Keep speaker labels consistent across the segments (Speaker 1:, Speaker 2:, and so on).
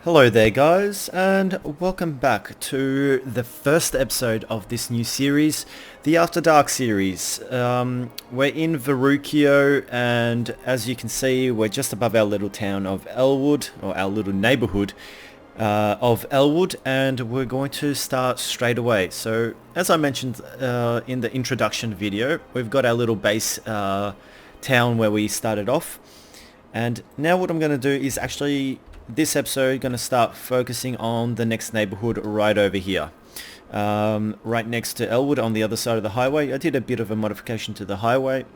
Speaker 1: Hello there guys, and welcome back to the first episode of this new series, the After Dark series. We're in Verucchio, and as you can see, we're just above our little town of Elwood, or our little neighborhood of Elwood, and we're going to start straight away. So, as I mentioned in the introduction video, we've got our little base town where we started off. And now what I'm going to do is actually, this episode, going to start focusing on the next neighborhood right over here. Right next to Elwood on the other side of the highway. I did a bit of a modification to the highway,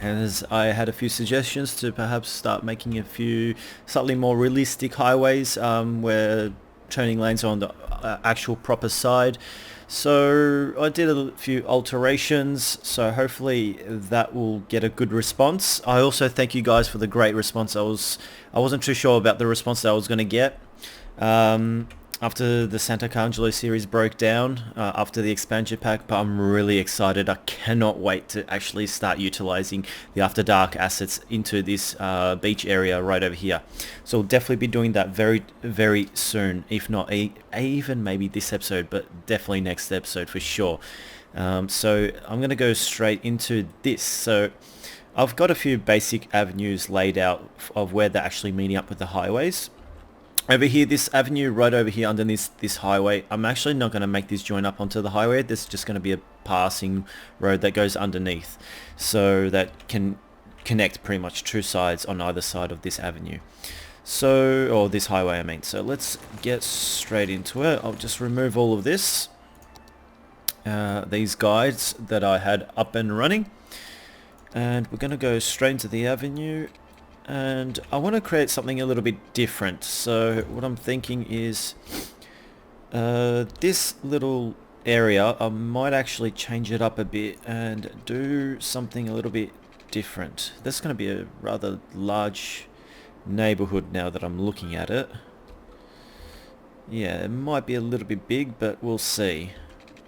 Speaker 1: as I had a few suggestions to perhaps start making a few slightly more realistic highways where turning lanes are on the actual proper side. So I did a few alterations, so hopefully that will get a good response. I also thank you guys for the great response. I wasn't too sure about the response that I was going to get after the Sant'Arcangelo series broke down after the expansion pack, but I'm really excited. I cannot wait to actually start utilizing the After Dark assets into this beach area right over here. So we'll definitely be doing that very, very soon, if not even maybe this episode, but definitely next episode for sure. So I'm going to go straight into this. So I've got a few basic avenues laid out of where they're actually meeting up with the highways. Over here, this avenue right over here underneath this highway, I'm actually not going to make this join up onto the highway. This is just going to be a passing road that goes underneath, so that can connect pretty much two sides on either side of this avenue. So, or this highway I mean. So let's get straight into it. I'll just remove all of this, these guides that I had up and running, and we're going to go straight into the avenue. And I want to create something a little bit different. So what I'm thinking is this little area, I might actually change it up a bit and do something a little bit different. This is going to be a rather large neighborhood now that I'm looking at it. Yeah, it might be a little bit big, but we'll see.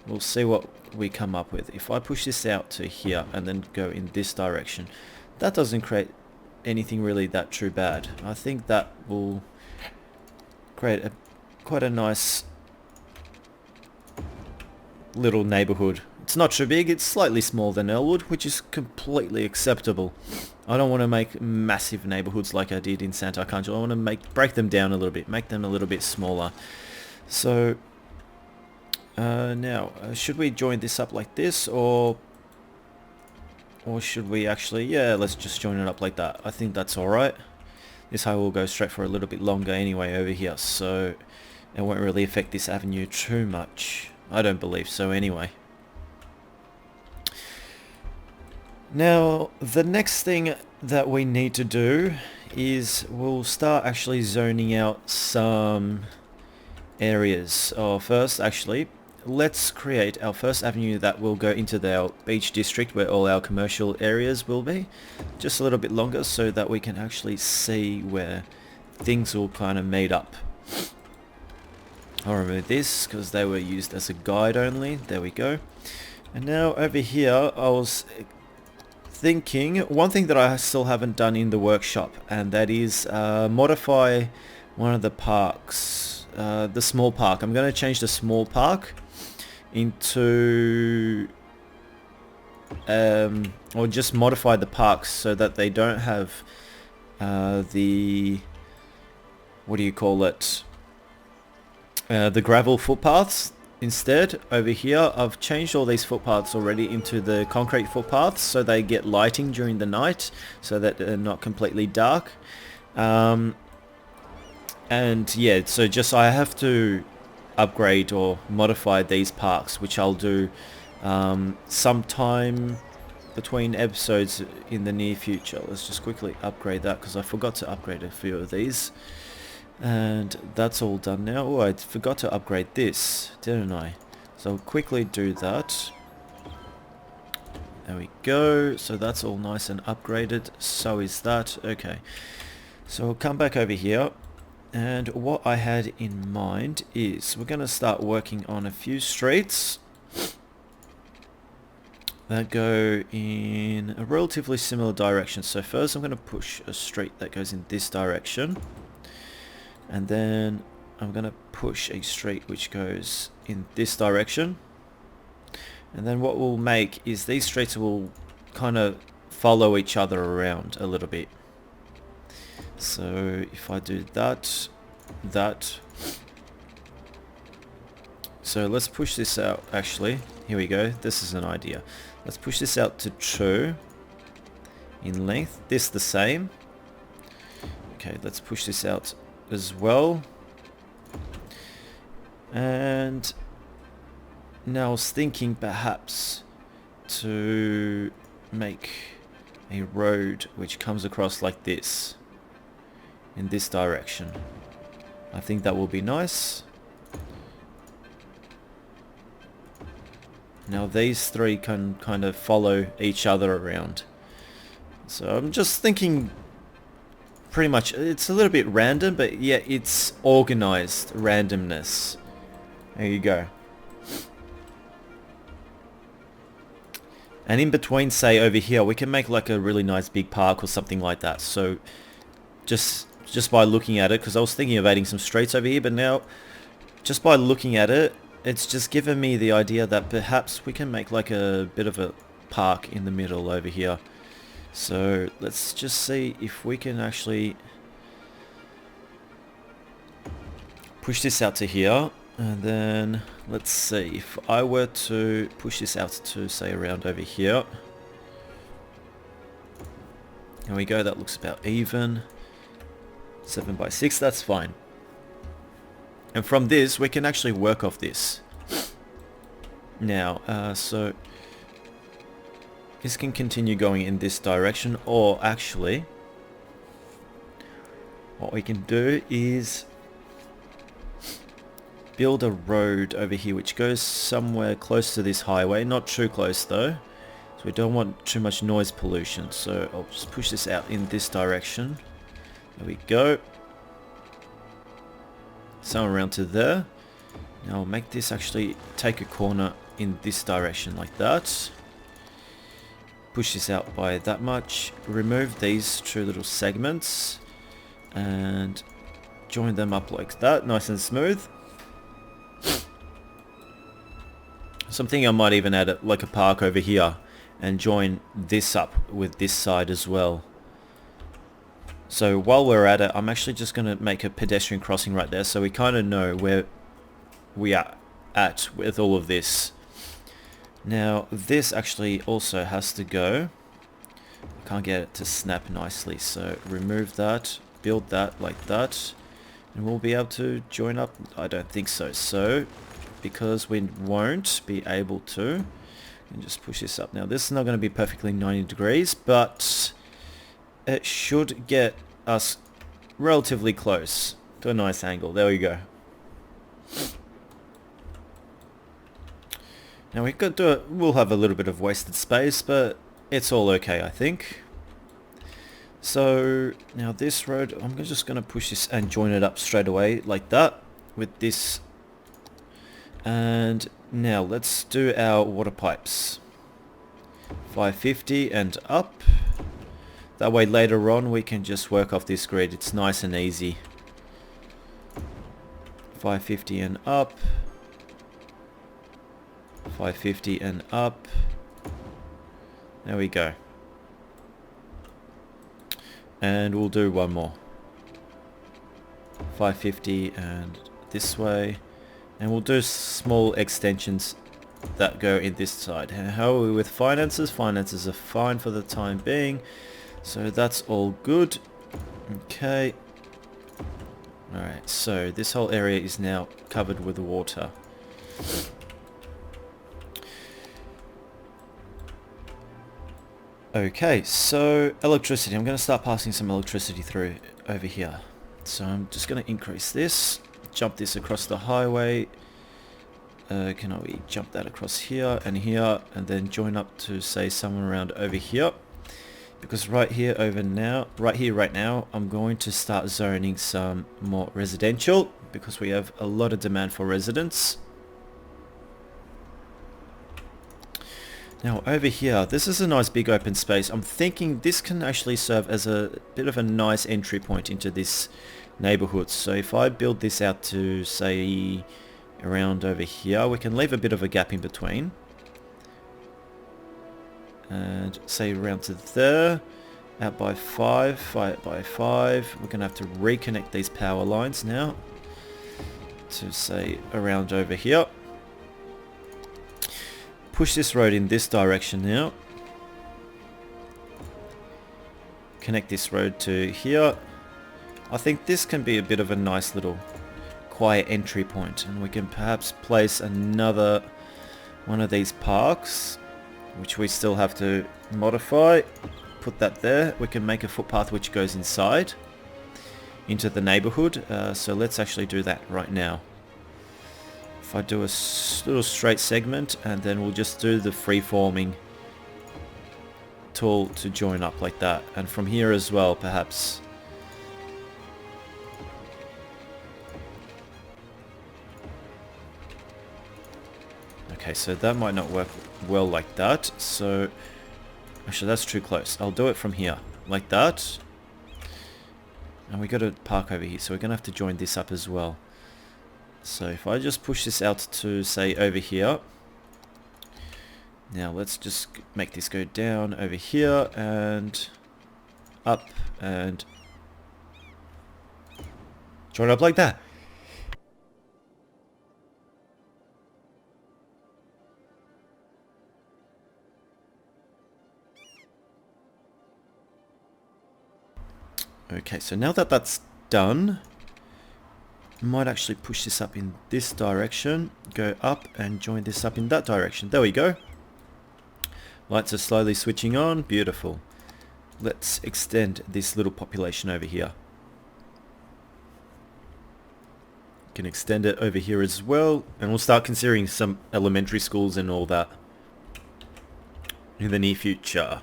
Speaker 1: We'll see what we come up with. If I push this out to here and then go in this direction, that doesn't create anything really that too bad. I think that will create quite a nice little neighborhood. It's not too big, it's slightly smaller than Elwood, which is completely acceptable. I don't want to make massive neighborhoods like I did in Sant'Arcangelo. I want to break them down a little bit, make them a little bit smaller. So now, should we join this up like this, or should we actually, yeah, let's just join it up like that. I think that's alright. This highway will go straight for a little bit longer anyway over here, so it won't really affect this avenue too much. I don't believe so anyway. Now, the next thing that we need to do is we'll start actually zoning out some areas. Or first, actually, let's create our first avenue that will go into our beach district where all our commercial areas will be. Just a little bit longer so that we can actually see where things will kind of meet up. I'll remove this because they were used as a guide only. There we go. And now over here I was thinking one thing that I still haven't done in the workshop, and that is modify one of the parks. The small park. I'm going to change the small park into or just modify the parks so that they don't have the, what do you call it, the gravel footpaths. Instead, over here I've changed all these footpaths already into the concrete footpaths so they get lighting during the night so that they're not completely dark. And yeah, so just I have to upgrade or modify these parks, which I'll do sometime between episodes in the near future. Let's just quickly upgrade that because I forgot to upgrade a few of these. And that's all done now. Oh, I forgot to upgrade this, didn't I? So I'll quickly do that. There we go. So that's all nice and upgraded. So is that. Okay. So we'll come back over here. And what I had in mind is we're going to start working on a few streets that go in a relatively similar direction. So first I'm going to push a street that goes in this direction. And then I'm going to push a street which goes in this direction. And then what we'll make is these streets will kind of follow each other around a little bit. So if I do that. So let's push this out actually. Here we go. This is an idea. Let's push this out to 2 in length. This the same. Okay, let's push this out as well. And now I was thinking perhaps to make a road which comes across like this in this direction. I think that will be nice. Now these three can kind of follow each other around. So I'm just thinking pretty much, it's a little bit random, but yeah, it's organized randomness. There you go. And in between, say over here, we can make like a really nice big park or something like that. So just by looking at it, because I was thinking of adding some streets over here, but now just by looking at it, it's just given me the idea that perhaps we can make like a bit of a park in the middle over here. So let's just see if we can actually push this out to here. And then let's see if I were to push this out to say around over here. There we go, that looks about even. 7 by 6, that's fine. And from this we can actually work off this. Now, so this can continue going in this direction, or actually what we can do is build a road over here which goes somewhere close to this highway, not too close though, so we don't want too much noise pollution. So I'll just push this out in this direction. There we go. Somewhere around to there. Now I'll make this actually take a corner in this direction like that. Push this out by that much. Remove these two little segments and join them up like that, nice and smooth. So I'm thinking I might even add like a park over here and join this up with this side as well. So while we're at it, I'm actually just going to make a pedestrian crossing right there, so we kind of know where we are at with all of this. Now this actually also has to go. I can't get it to snap nicely, so remove that, build that like that, and we'll be able to join up. I don't think so. So because we won't be able to, and just push this up. Now this is not going to be perfectly 90 degrees, but it should get us relatively close to a nice angle. There we go. Now we could do it, we'll have a little bit of wasted space, but it's all okay, I think. So now this road, I'm just going to push this and join it up straight away like that with this. And now let's do our water pipes. 550 and up. That way later on we can just work off this grid. It's nice and easy. 550 and up. 550 and up. There we go. And we'll do one more. 550 and this way. And we'll do small extensions that go in this side. How are we with finances? Finances are fine for the time being. So that's all good. Okay. Alright, so this whole area is now covered with water. Okay, so electricity. I'm going to start passing some electricity through over here. So I'm just going to increase this. Jump this across the highway. Can we jump that across here, and then join up to say somewhere around over here? Because right here right now, I'm going to start zoning some more residential because we have a lot of demand for residents. Now over here, this is a nice big open space. I'm thinking this can actually serve as a bit of a nice entry point into this neighborhoods. So if I build this out to, say, around over here, we can leave a bit of a gap in between. And say around to there, out by 5, out by 5. We're going to have to reconnect these power lines now to, say, around over here. Push this road in this direction now. Connect this road to here. I think this can be a bit of a nice little quiet entry point, and we can perhaps place another one of these parks, which we still have to modify. Put that there. We can make a footpath which goes inside into the neighborhood. So let's actually do that right now. If I do a little straight segment, and then we'll just do the free-forming tool to join up like that. And from here as well, perhaps. Okay, so that might not work well like that. So, actually that's too close. I'll do it from here, like that. And we got to park over here, so we're going to have to join this up as well. So if I just push this out to, say, over here. Now let's just make this go down over here and up and join up like that. Okay, so now that that's done, I might actually push this up in this direction, go up and join this up in that direction. There we go. Lights are slowly switching on. Beautiful. Let's extend this little population over here. Can extend it over here as well, and we'll start considering some elementary schools and all that in the near future.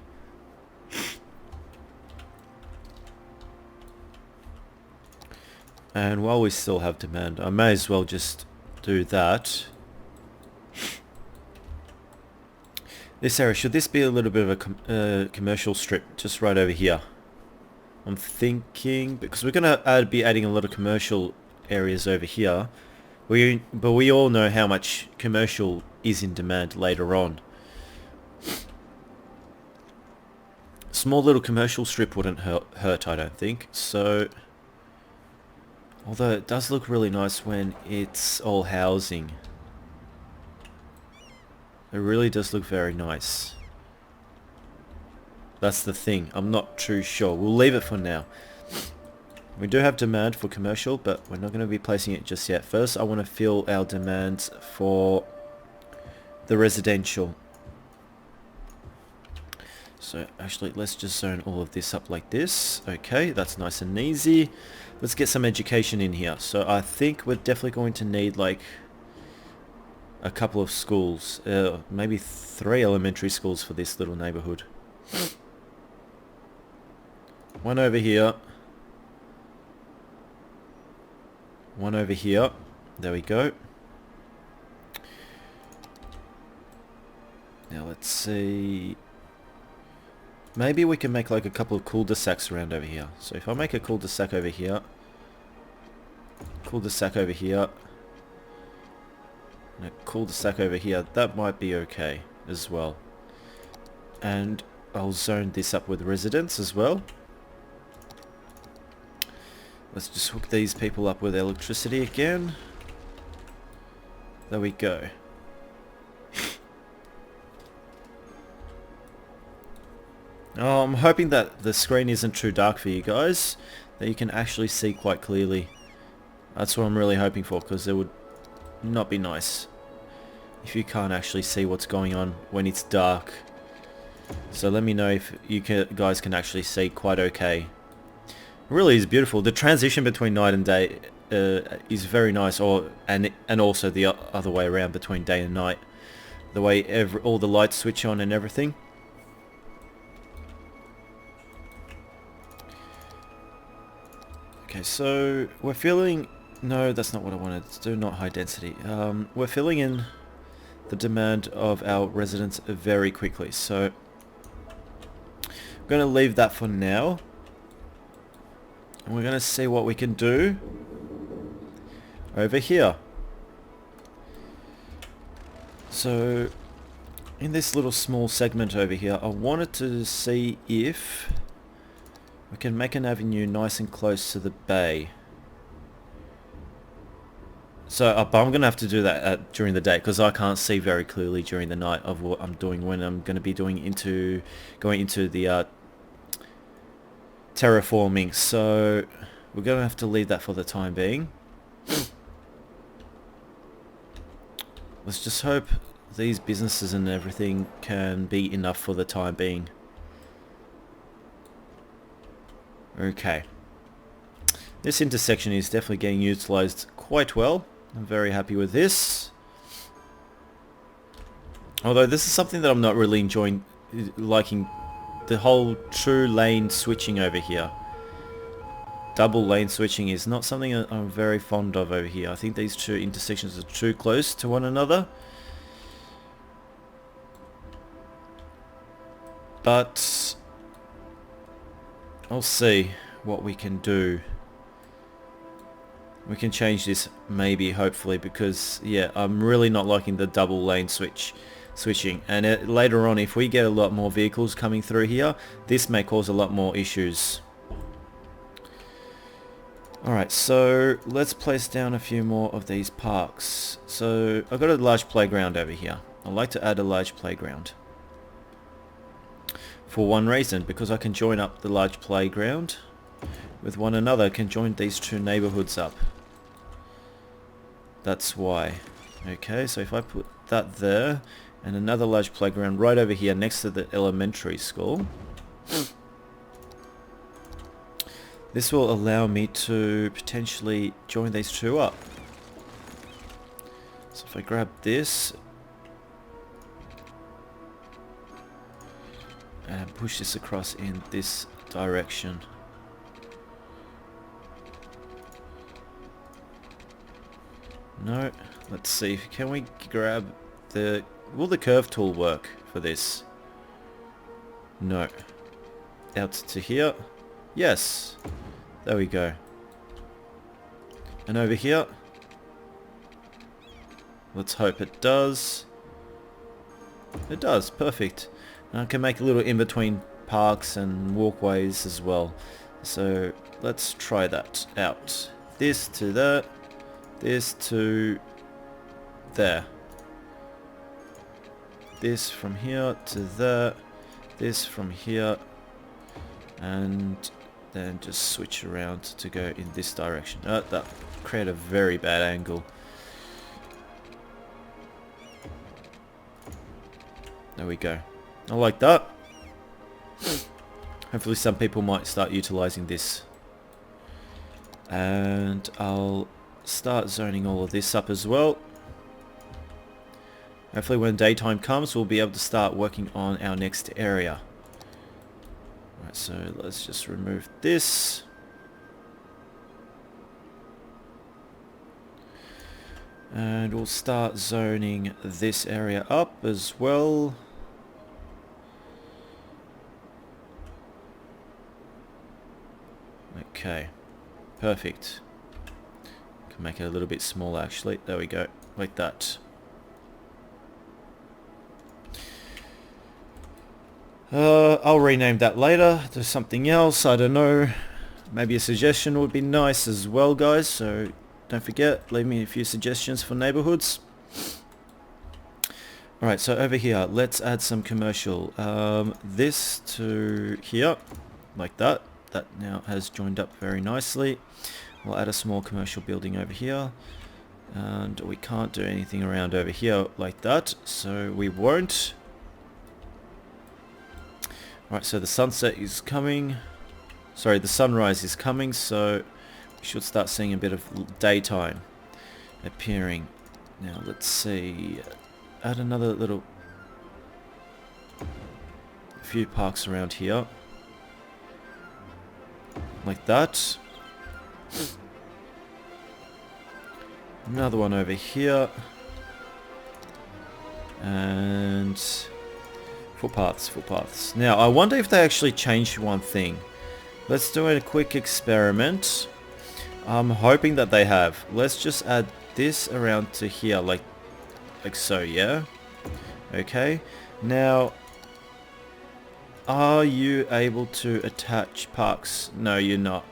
Speaker 1: And while we still have demand, I may as well just do that. This area, should this be a little bit of a commercial strip just right over here? I'm thinking, because we're going to be adding a lot of commercial areas over here. But we all know how much commercial is in demand later on. Small little commercial strip wouldn't hurt, I don't think. So, although it does look really nice when it's all housing. It really does look very nice. That's the thing. I'm not too sure. We'll leave it for now. We do have demand for commercial, but we're not going to be placing it just yet. First, I want to fill our demands for the residential. So actually, let's just zone all of this up like this. Okay, that's nice and easy. Let's get some education in here. So I think we're definitely going to need like a couple of schools, maybe 3 elementary schools for this little neighborhood. One over here. One over here. There we go. Now let's see. Maybe we can make like a couple of cul-de-sacs around over here. So if I make a cul-de-sac over here, cul-de-sac over here, and a cul-de-sac over here, that might be okay as well. And I'll zone this up with residents as well. Let's just hook these people up with electricity again. There we go. Oh, I'm hoping that the screen isn't too dark for you guys, that you can actually see quite clearly. That's what I'm really hoping for, because it would not be nice if you can't actually see what's going on when it's dark. So let me know if you guys can actually see quite okay. It really is beautiful. The transition between night and day is very nice, and also the other way around between day and night. The way all the lights switch on and everything. Okay, so we're filling... No, that's not what I wanted to do, not high density. We're filling in the demand of our residents very quickly, so I'm going to leave that for now. And we're going to see what we can do over here. So in this little small segment over here, I wanted to see if we can make an avenue nice and close to the bay. So but I'm going to have to do that during the day because I can't see very clearly during the night of what I'm doing when I'm going to be going into the terraforming. So we're going to have to leave that for the time being. Let's just hope these businesses and everything can be enough for the time being. Okay. This intersection is definitely getting utilized quite well. I'm very happy with this. Although this is something that I'm not really enjoying, liking the whole true lane switching over here. Double lane switching is not something that I'm very fond of over here. I think these two intersections are too close to one another. But I'll see what we can do. We can change this maybe, hopefully, because yeah, I'm really not liking the double lane switching. And later on, if we get a lot more vehicles coming through here, this may cause a lot more issues. Alright, so let's place down a few more of these parks. So I've got a large playground over here. I'd like to add a large playground. For one reason, because I can join up the large playground with one another, I can join these two neighborhoods up. That's why. Okay, so if I put that there, and another large playground right over here next to the elementary school, this will allow me to potentially join these two up. So if I grab this and push this across in this direction. No, let's see, can we grab will the curve tool work for this? No. Out to here. Yes. There we go. And over here. Let's hope it does. It does, perfect. And I can make a little in-between parks and walkways as well. So let's try that out. This to that. This to there. This from here to there. This from here. And then just switch around to go in this direction. That created a very bad angle. There we go. I like that. Hopefully some people might start utilizing this. And I'll start zoning all of this up as well. Hopefully when daytime comes we'll be able to start working on our next area. Alright, so let's just remove this. And we'll start zoning this area up as well. Okay, perfect. Can make it a little bit smaller actually. There we go, like that. I'll rename that later to something else, I don't know. Maybe a suggestion would be nice as well, guys, so don't forget, leave me a few suggestions for neighborhoods. Alright, so over here, let's add some commercial. This to here, like that. That now has joined up very nicely. We'll add a small commercial building over here. And we can't do anything around over here like that, so we won't. Right, so the sunset is coming. Sorry, the sunrise is coming, so we should start seeing a bit of daytime appearing. Now, let's see. Add another little few parks around here. Like that. Another one over here. And footpaths. Now, I wonder if they actually changed one thing. Let's do a quick experiment. I'm hoping that they have. Let's just add this around to here, like so, yeah? Okay. Now, are you able to attach parks? No, you're not.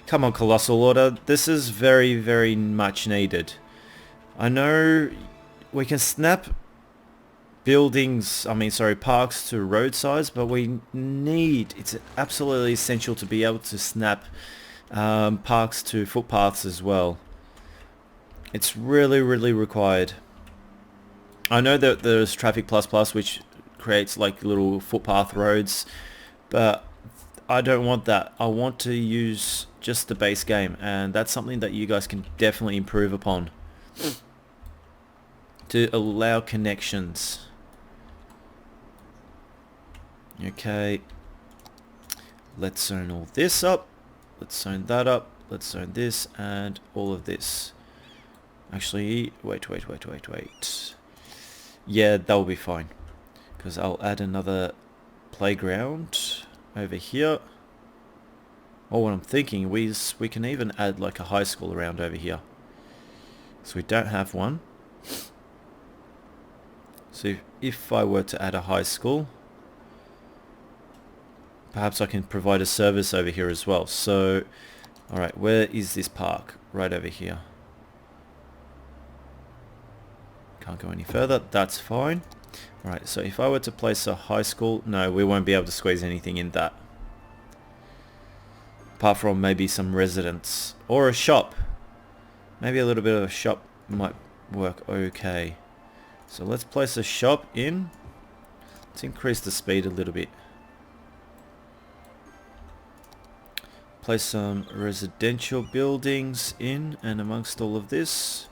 Speaker 1: Come on, Colossal Order. This is very, very much needed. I know we can snap buildings, parks to road size, but it's absolutely essential to be able to snap parks to footpaths as well. It's really, really required. I know that there's Traffic Plus Plus, which creates like little footpath roads, but I don't want that. I want to use just the base game, and that's something that you guys can definitely improve upon to allow connections. Okay, let's zone all this up, let's zone that up, let's zone this and all of this. Actually, wait. Yeah, that'll be fine, because I'll add another playground over here. Or what I'm thinking is we can even add like a high school around over here. So we don't have one. So if I were to add a high school, perhaps I can provide a service over here as well. So, alright, where is this park? Right over here. Can't go any further, that's fine. Alright, so if I were to place a high school, no, we won't be able to squeeze anything in that. Apart from maybe some residents. Or a shop. Maybe a little bit of a shop might work okay. So let's place a shop in. Let's increase the speed a little bit. Place some residential buildings in and amongst all of this.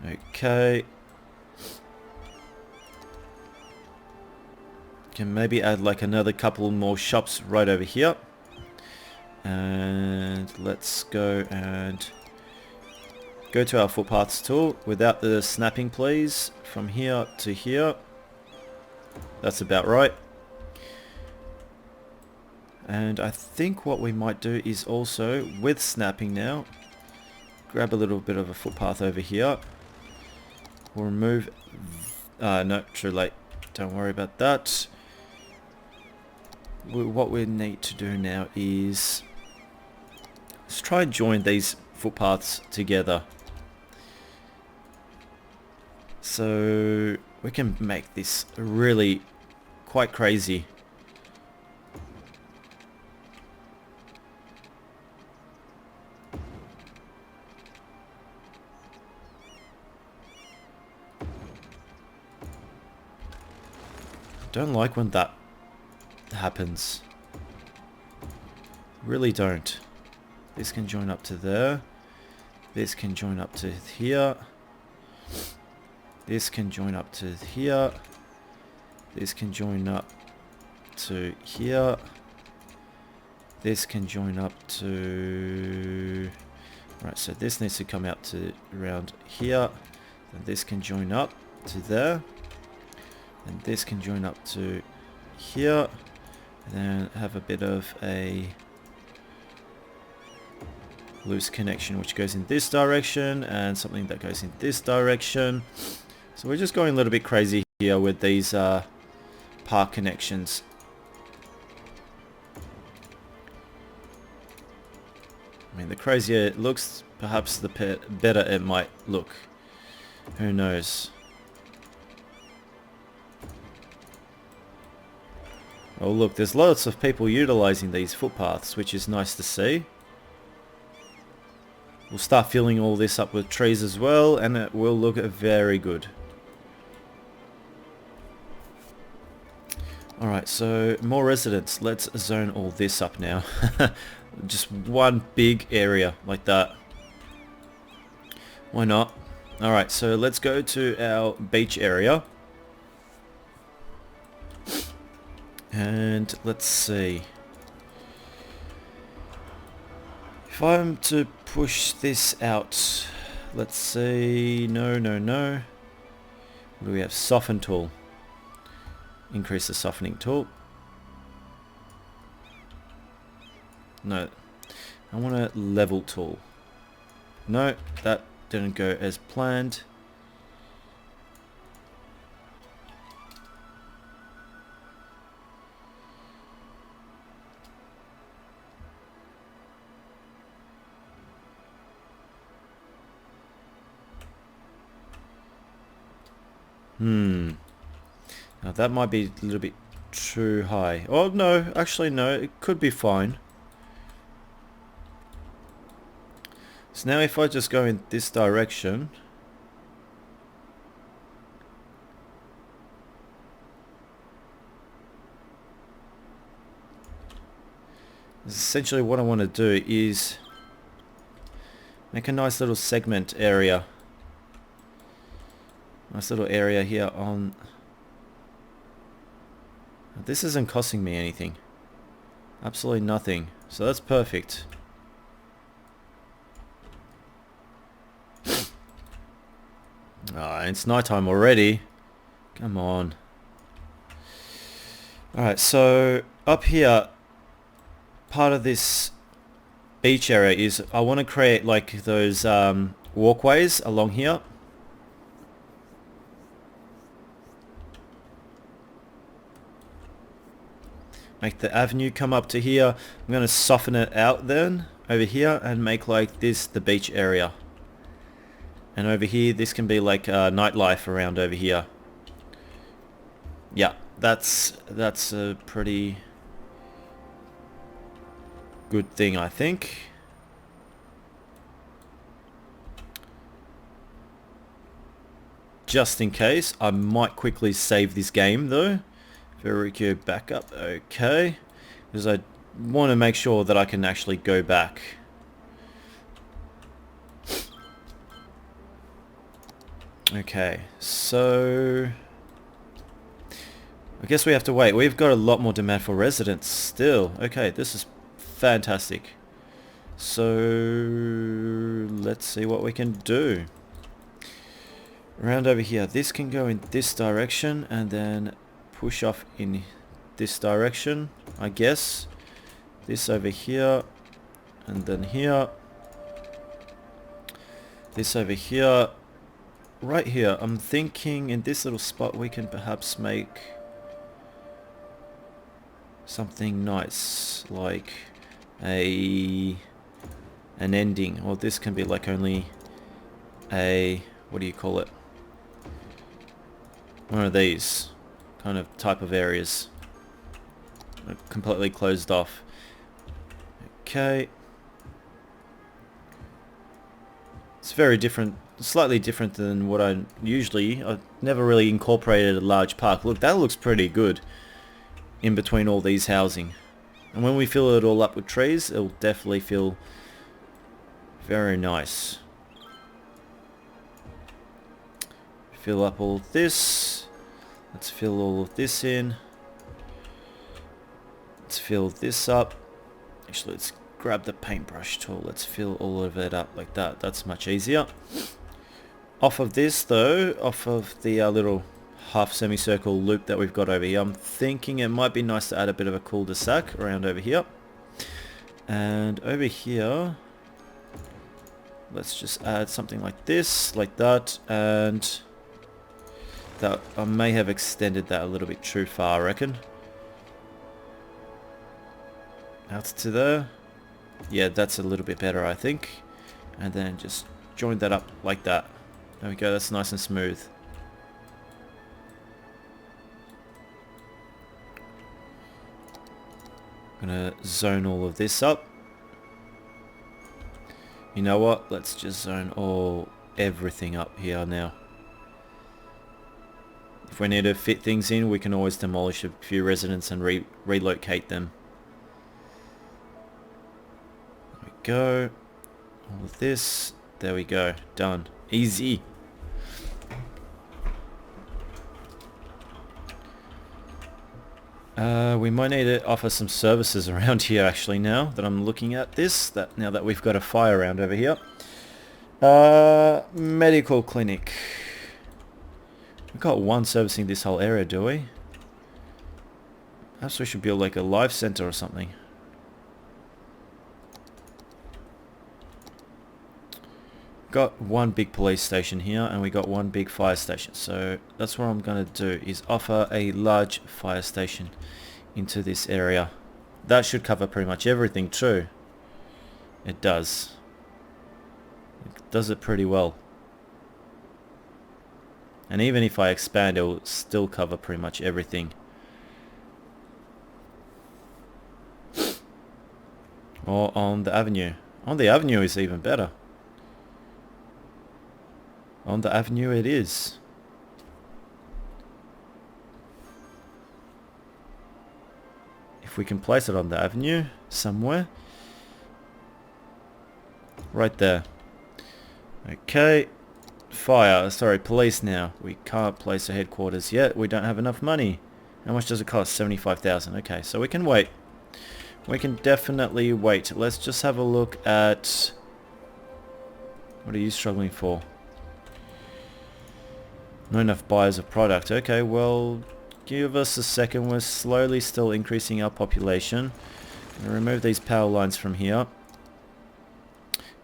Speaker 1: Okay. Can maybe add like another couple more shops right over here. And let's go and go to our footpaths tool without the snapping, please. From here to here. That's about right. And I think what we might do is also, with snapping now, grab a little bit of a footpath over here. We'll remove... no, too late. Don't worry about that. What we need to do now is... let's try and join these footpaths together. So we can make this really quite crazy. Don't like when that happens. Really don't. This can join up to there. This can join up to here. This can join up to here. This can join up to here. This can join up to... right, so this needs to come out to around here. And this can join up to there. And this can join up to here. And then have a bit of a loose connection which goes in this direction and something that goes in this direction. So we're just going a little bit crazy here with these park connections. I mean, the crazier it looks, perhaps the better it might look. Who knows? Oh look, there's lots of people utilizing these footpaths, which is nice to see. We'll start filling all this up with trees as well, and it will look very good. Alright, so more residents. Let's zone all this up now. Just one big area like that. Why not? Alright, so let's go to our beach area. And let's see. If I'm to push this out, let's see, no. What do we have? Soften tool. Increase the softening tool. No. I want a level tool. No, that didn't go as planned. Now that might be a little bit too high. Oh no, actually no, it could be fine. So now if I just go in this direction, essentially what I want to do is make a nice little segment area. Nice little area here on... This isn't costing me anything. Absolutely nothing. So that's perfect. Ah, it's nighttime already. Come on. Alright, so up here, part of this beach area is I want to create like those walkways along here. Make the avenue come up to here. I'm going to soften it out then over here and make like this the beach area. And over here this can be like nightlife around over here. Yeah, that's a pretty good thing, I think. Just in case, I might quickly save this game though. Verucchio backup, okay. Because I want to make sure that I can actually go back. Okay, so... I guess we have to wait. We've got a lot more demand for residents still. Okay, this is fantastic. So... let's see what we can do. Around over here. This can go in this direction and then push off in this direction, I guess. This over here and then here. This over here. Right here, I'm thinking in this little spot we can perhaps make something nice, like an ending, or this can be like only a, what do you call it? One of these kind of type of areas. Completely closed off. Okay. It's very different, slightly different than what I've never really incorporated a large park. Look, that looks pretty good in between all these housing. And when we fill it all up with trees, it'll definitely feel very nice. Fill up all of this. Let's fill all of this in. Let's fill this up. Actually, let's grab the paintbrush tool. Let's fill all of it up like that. That's much easier. Off of this though, off of the little half semicircle loop that we've got over here, I'm thinking it might be nice to add a bit of a cul-de-sac around over here. And over here, let's just add something like this, like that, and that I may have extended that a little bit too far, I reckon. Out to there. Yeah, that's a little bit better, I think. And then just join that up like that. There we go, that's nice and smooth. I'm gonna zone all of this up. You know what? Let's just zone everything up here now. If we need to fit things in, we can always demolish a few residents and relocate them. There we go. All of this. There we go. Done. Easy. We might need to offer some services around here actually now that I'm looking at this. Now that we've got a fire around over here. Medical clinic. We've got one servicing this whole area, do we? Perhaps we should build like a life center or something. got one big police station here and we got one big fire station. So that's what I'm going to do, is offer a large fire station into this area. That should cover pretty much everything too. It does. It does it pretty well. And even if I expand, it will still cover pretty much everything. Or on the avenue. On the avenue is even better. On the avenue it is. If we can place it on the avenue somewhere. Right there. Okay. Fire. Sorry, police now. We can't place a headquarters yet. We don't have enough money. How much does it cost? 75,000. Okay, so we can wait. We can definitely wait. Let's just have a look at... What are you struggling for? Not enough buyers of product. Okay, well, give us a second. We're slowly still increasing our population. Remove these power lines from here.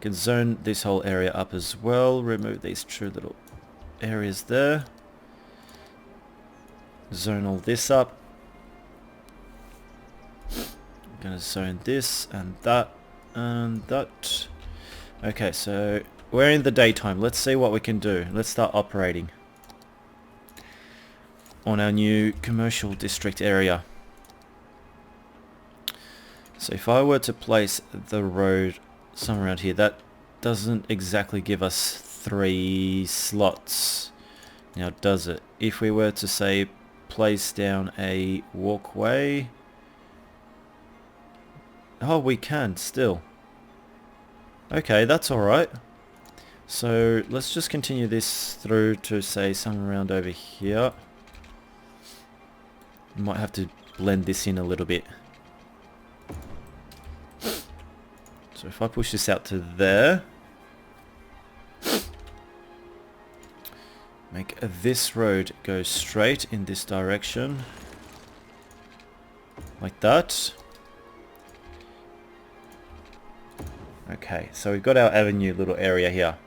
Speaker 1: Can zone this whole area up as well. Remove these two little areas there. Zone all this up. Gonna zone this and that and that. Okay, so we're in the daytime. Let's see what we can do. Let's start operating on our new commercial district area. So if I were to place the road somewhere around here, that doesn't exactly give us 3 slots. Now does it? If we were to say place down a walkway... Oh, we can still. Okay, that's alright. So let's just continue this through to say somewhere around over here. Might have to blend this in a little bit. So if I push this out to there, make this road go straight in this direction, like that. Okay, so we've got our avenue little area here.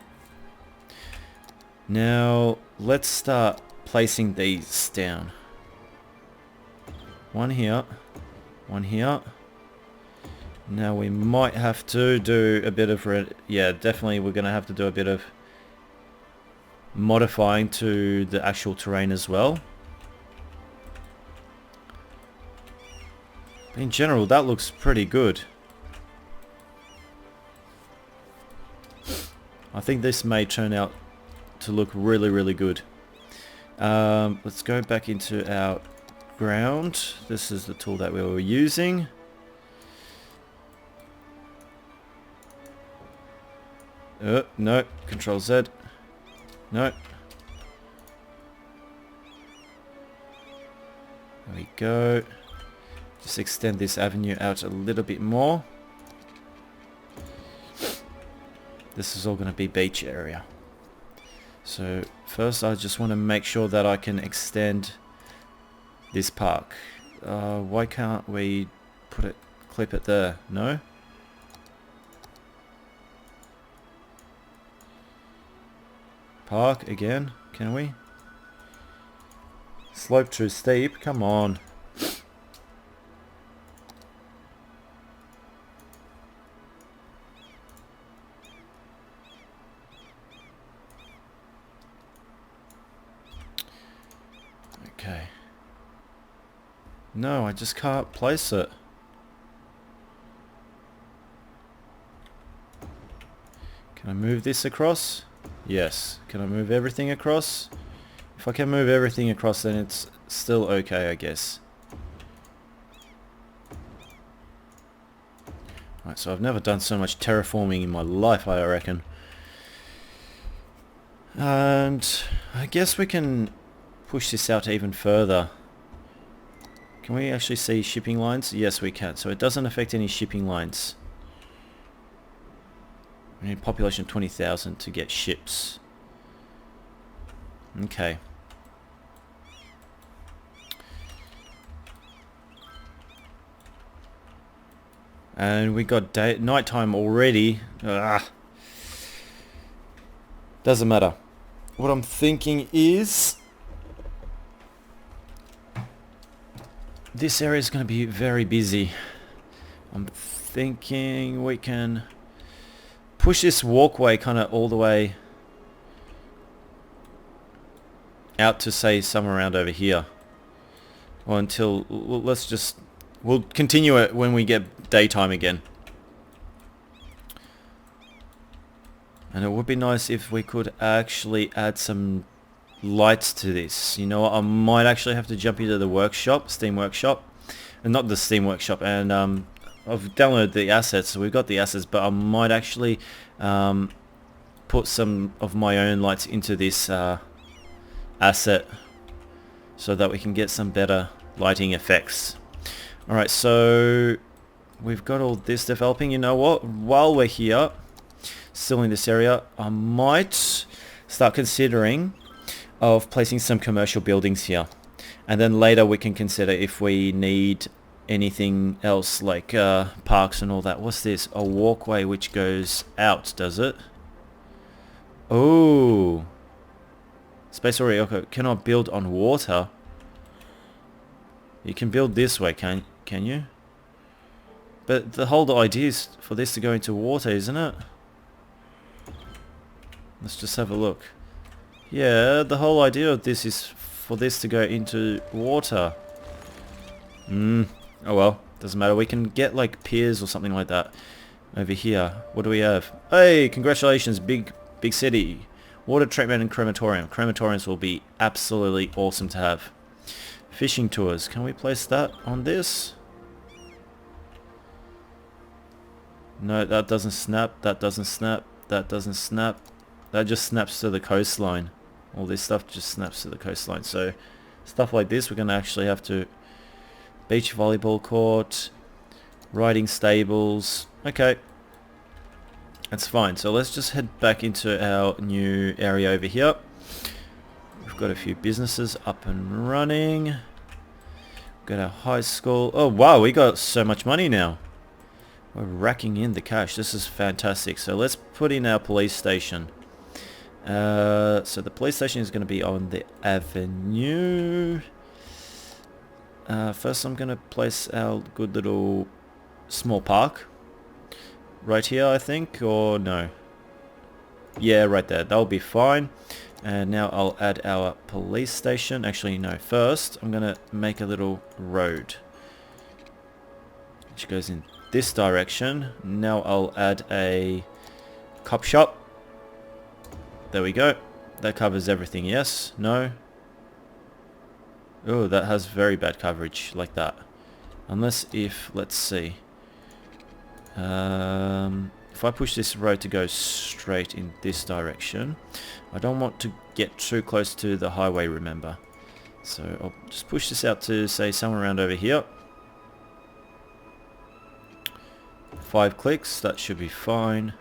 Speaker 1: Now let's start placing these down. One here, one here. Now we might have to do a bit of, yeah, definitely we're going to have to do a bit of modifying to the actual terrain as well. In general, that looks pretty good. I think this may turn out to look really, really good. Let's go back into our ground. This is the tool that we were using. No, Control Z. No. There we go. Just extend this avenue out a little bit more. This is all going to be beach area. So first I just want to make sure that I can extend this park. Why can't we clip it there? No? Park again, can we? Slope too steep, come on. Okay. No, I just can't place it. Can I move this across? Yes. Can I move everything across? If I can move everything across, then it's still okay, I guess. Right, so I've never done so much terraforming in my life, I reckon. And I guess we can push this out even further. Can we actually see shipping lines? Yes, we can. So it doesn't affect any shipping lines. We need population 20,000 to get ships. Okay. And we got nighttime already. Doesn't matter. What I'm thinking is this area is going to be very busy. I'm thinking we can push this walkway kind of all the way out to, say, somewhere around over here. Or until, we'll continue it when we get daytime again. And it would be nice if we could actually add some lights to this. You know what, I might actually have to jump into the workshop, Steam Workshop. And not the Steam Workshop, and I've downloaded the assets, so we've got the assets, but I might actually put some of my own lights into this asset so that we can get some better lighting effects. Alright, so we've got all this developing. You know what, while we're here, still in this area, I might start considering of placing some commercial buildings here. And then later we can consider if we need anything else like parks and all that. What's this? A walkway which goes out, does it? Oh. Space area. Okay. Cannot build on water. You can build this way, can you? But the whole idea is for this to go into water, isn't it? Let's just have a look. Yeah, the whole idea of this is for this to go into water. Oh well, doesn't matter. We can get like piers or something like that over here. What do we have? Hey, congratulations, big city. Water treatment and crematorium. Crematoriums will be absolutely awesome to have. Fishing tours. Can we place that on this? No, that doesn't snap. That doesn't snap. That doesn't snap. That just snaps to the coastline. All this stuff just snaps to the coastline. So stuff like this, we're going to actually have to... Beach volleyball court, riding stables. Okay, that's fine. So let's just head back into our new area over here. We've got a few businesses up and running. We've got our high school. Oh wow, we got so much money now. We're racking in the cash. This is fantastic. So let's put in our police station. So the police station is going to be on the avenue. First I'm going to place our good little small park right here, I think, or no. Yeah, right there. That'll be fine. And now I'll add our police station. Actually, no, first I'm going to make a little road which goes in this direction. Now I'll add a cop shop. There we go. That covers everything. Yes? No? Oh, that has very bad coverage like that. Unless if, let's see. If I push this road to go straight in this direction, I don't want to get too close to the highway, remember. So I'll just push this out to, say, somewhere around over here. 5 clicks, that should be fine.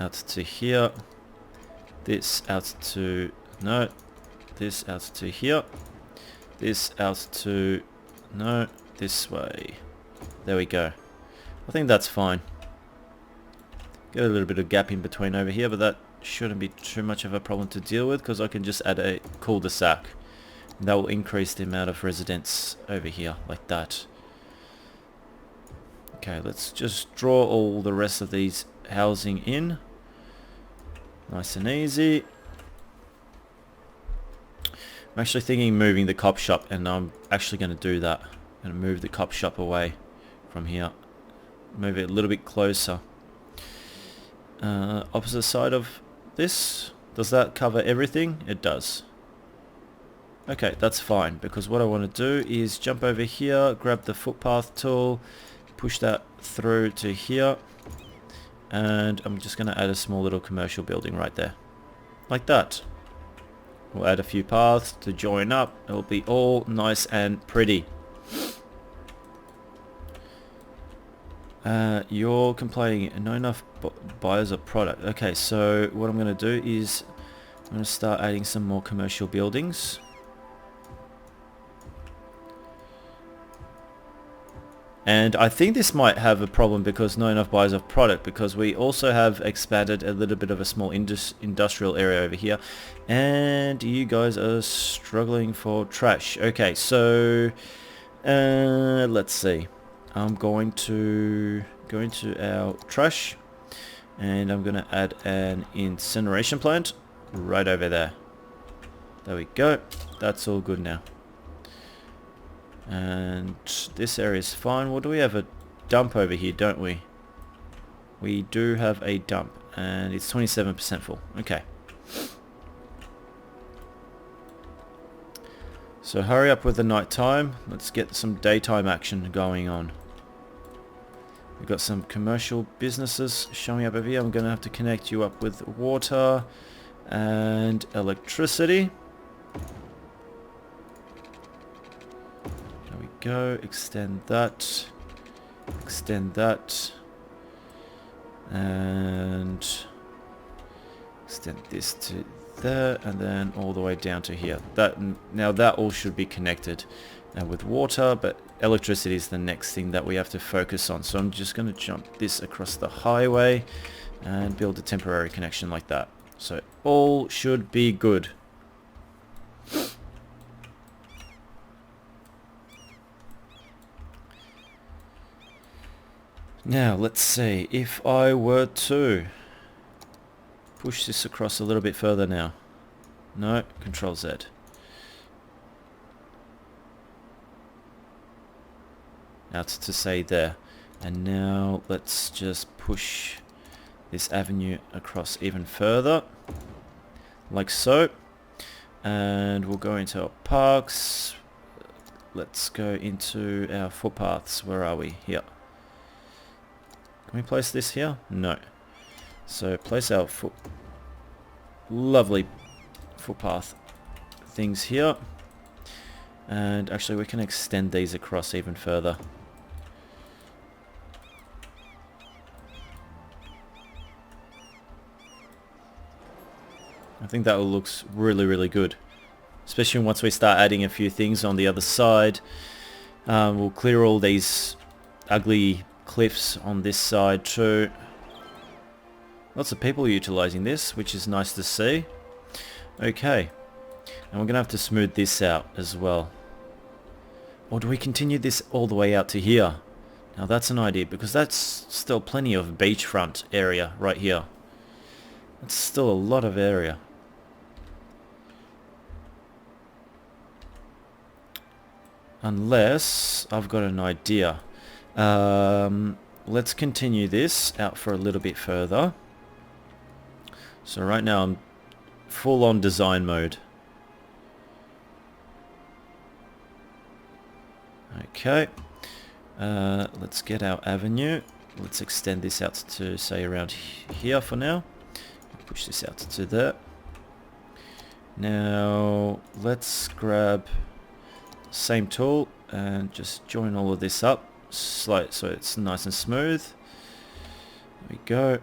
Speaker 1: Out to here. This out to... No. This out to here. This out to... No. This way. There we go. I think that's fine. Get a little bit of gap in between over here, but that shouldn't be too much of a problem to deal with because I can just add a cul-de-sac. That will increase the amount of residents over here, like that. Okay, let's just draw all the rest of these housing in. Nice and easy. I'm actually thinking moving the cop shop, and I'm actually going to do that. I'm going to move the cop shop away from here. Move it a little bit closer. Opposite side of this. Does that cover everything? It does. Okay, that's fine, because what I want to do is jump over here, grab the footpath tool, push that through to here, and I'm just going to add a small little commercial building right there. Like that. We'll add a few paths to join up. It'll be all nice and pretty. You're complaining, not enough buyers of product. Okay, so what I'm going to do is I'm going to start adding some more commercial buildings. And I think this might have a problem because not enough buyers of product, because we also have expanded a little bit of a small industrial area over here, and you guys are struggling for trash. Okay, so let's see. I'm going to go into our trash, and I'm going to add an incineration plant right over there. There we go. That's all good now. And this area is fine. Well, do we have a dump over here, don't we? We do have a dump, and it's 27% full. Okay. So hurry up with the night time. Let's get some daytime action going on. We've got some commercial businesses showing up over here. I'm going to have to connect you up with water and electricity. There we go. Extend that. Extend that. And extend this to there, and then all the way down to here. Now that all should be connected with water, but electricity is the next thing that we have to focus on. So I'm just going to jump this across the highway and build a temporary connection like that. So all should be good. Now let's see if I were to push this across a little bit further now. No, Control Z. Out to say there. And now let's just push this avenue across even further. Like so. And we'll go into our parks. Let's go into our footpaths. Where are we? Here. Can we place this here? No. So place our lovely footpath things here. And actually we can extend these across even further. I think that looks really, really good. Especially once we start adding a few things on the other side. We'll clear all these ugly cliffs on this side too. Lots of people utilizing this, which is nice to see. Okay. And we're going to have to smooth this out as well. Or do we continue this all the way out to here? Now that's an idea, because that's still plenty of beachfront area right here. That's still a lot of area. Unless I've got an idea. Let's continue this out for a little bit further. So right now I'm full on design mode. Okay. Let's get our avenue. Let's extend this out to say around here for now. Push this out to there. Now let's grab same tool and just join all of this up so it's nice and smooth. There we go.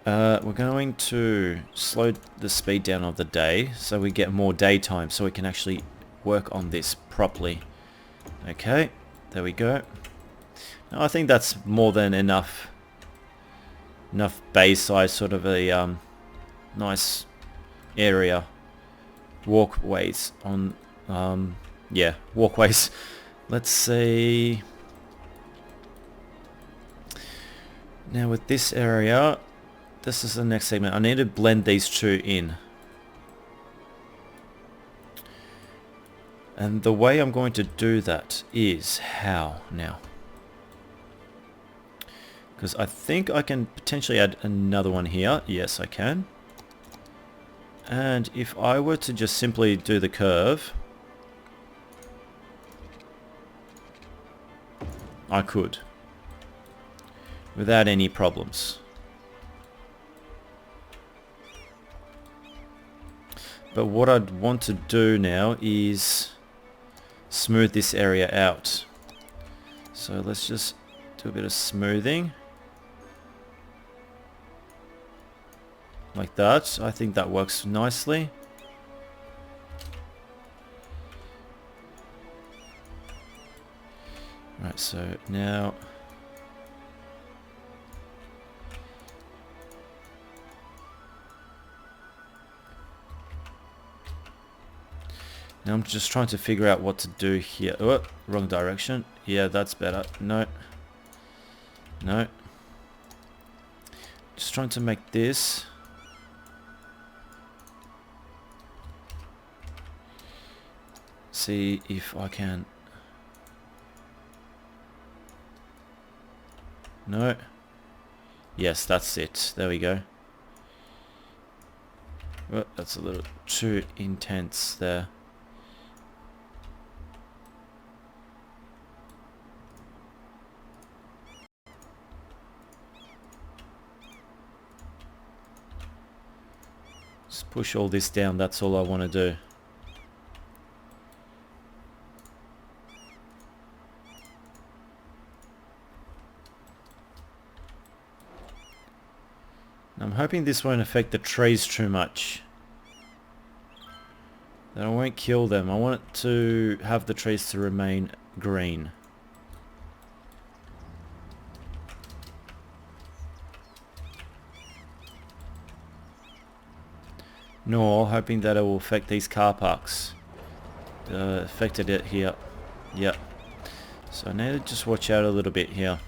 Speaker 1: We're going to slow the speed down of the day so we get more daytime, so we can actually work on this properly. Okay, there we go. Now I think that's more than enough bay size, sort of a nice area. Walkways on, yeah, walkways. Let's see. Now with this area, this is the next segment. I need to blend these two in. And the way I'm going to do that is how now? Because I think I can potentially add another one here. Yes, I can. And if I were to just simply do the curve, I could. Without any problems. But what I'd want to do now is smooth this area out. So let's just do a bit of smoothing. Like that. I think that works nicely. So now I'm just trying to figure out what to do here. Oh, wrong direction. Yeah, that's better. No. No. Just trying to make this. See if I can. No. Yes, that's it. There we go. Oh, that's a little too intense there. Just push all this down, that's all I want to do. I'm hoping this won't affect the trees too much. That I won't kill them. I want it to have the trees to remain green. Nor hoping that it will affect these car parks. Affected it here. Yep. So I need to just watch out a little bit here.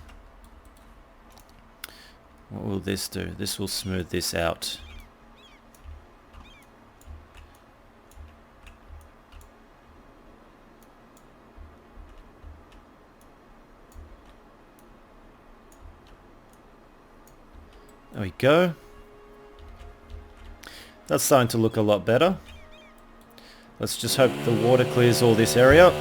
Speaker 1: What will this do? This will smooth this out. There we go. That's starting to look a lot better. Let's just hope the water clears all this area.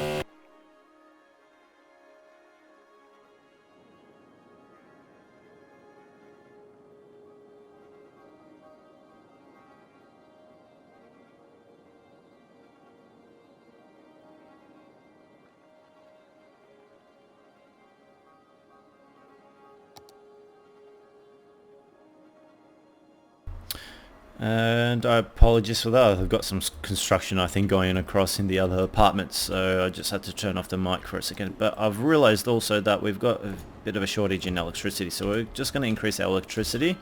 Speaker 1: And I apologize for that. I've got some construction I think going across in the other apartments, so I just had to turn off the mic for a second. But I've realized also that we've got a bit of a shortage in electricity, so we're just going to increase our electricity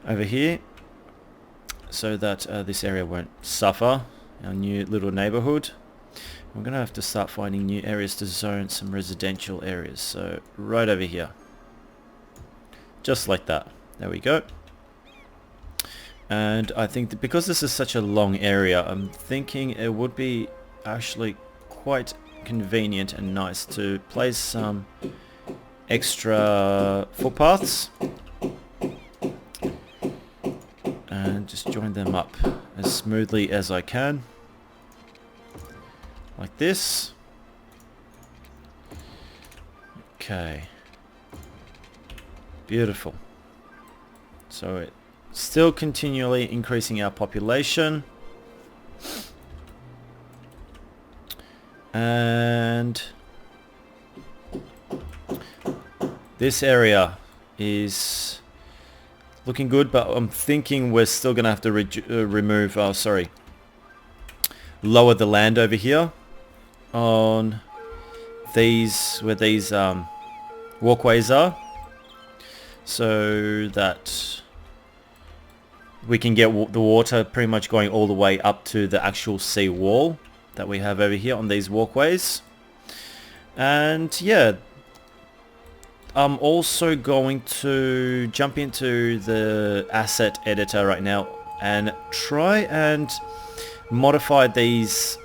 Speaker 1: over here so that this area won't suffer, our new little neighborhood. We're going to have to start finding new areas to zone some residential areas, so right over here. Just like that. There we go. And I think that because this is such a long area, I'm thinking it would be actually quite convenient and nice to place some extra footpaths and just join them up as smoothly as I can, like this. Okay, beautiful. So it still continually increasing our population, and this area is looking good, but I'm thinking we're still gonna have to remove, lower the land over here on these, where these walkways are, so that we can get the water pretty much going all the way up to the actual sea wall that we have over here on these walkways. And yeah, I'm also going to jump into the asset editor right now and try and modify these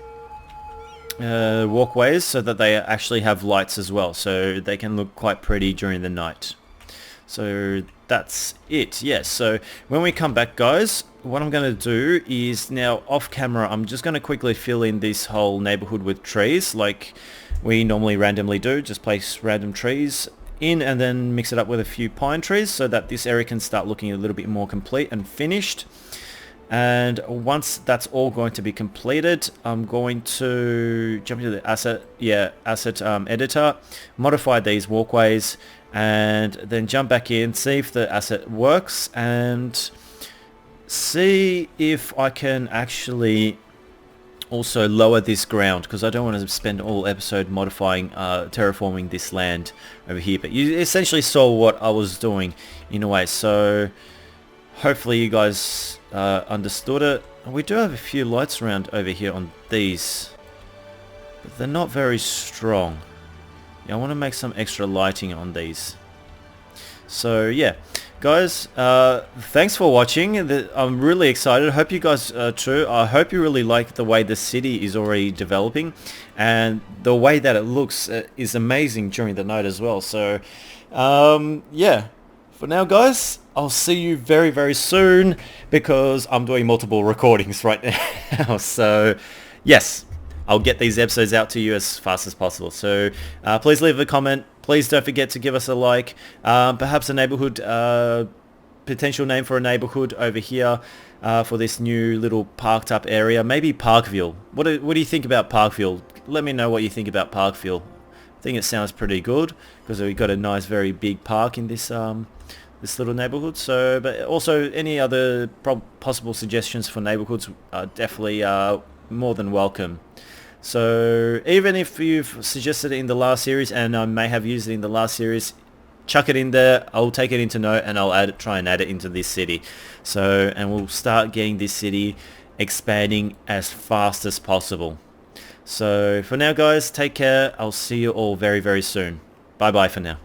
Speaker 1: walkways so that they actually have lights as well, so they can look quite pretty during the night. So that's it. Yes, so when we come back, guys, what I'm going to do is now off camera, I'm just going to quickly fill in this whole neighborhood with trees like we normally randomly do. Just place random trees in and then mix it up with a few pine trees so that this area can start looking a little bit more complete and finished. And once that's all going to be completed, I'm going to jump into the asset editor, modify these walkways, and then jump back in, see if the asset works, and see if I can actually also lower this ground, because I don't want to spend all episode modifying, terraforming this land over here. But you essentially saw what I was doing in a way, so hopefully you guys understood it. We do have a few lights around over here on these, but they're not very strong. Yeah, I want to make some extra lighting on these. So yeah, guys, thanks for watching. I'm really excited. I hope you guys too. I hope you really like the way the city is already developing, and the way that it looks is amazing during the night as well. So yeah, for now guys, I'll see you very, very soon, because I'm doing multiple recordings right now. So yes, I'll get these episodes out to you as fast as possible. So please leave a comment. Please don't forget to give us a like. Perhaps a neighborhood, potential name for a neighborhood over here for this new little parked up area. Maybe Parkville. What do you think about Parkville? Let me know what you think about Parkville. I think it sounds pretty good, because we've got a nice, very big park in this this little neighborhood. So, but also any other possible suggestions for neighborhoods are definitely more than welcome. So even if you've suggested it in the last series and I may have used it in the last series, chuck it in there. I'll take it into note, and I'll try and add it into this city. So, and we'll start getting this city expanding as fast as possible. So for now guys, take care. I'll see you all very, very soon. Bye bye for now.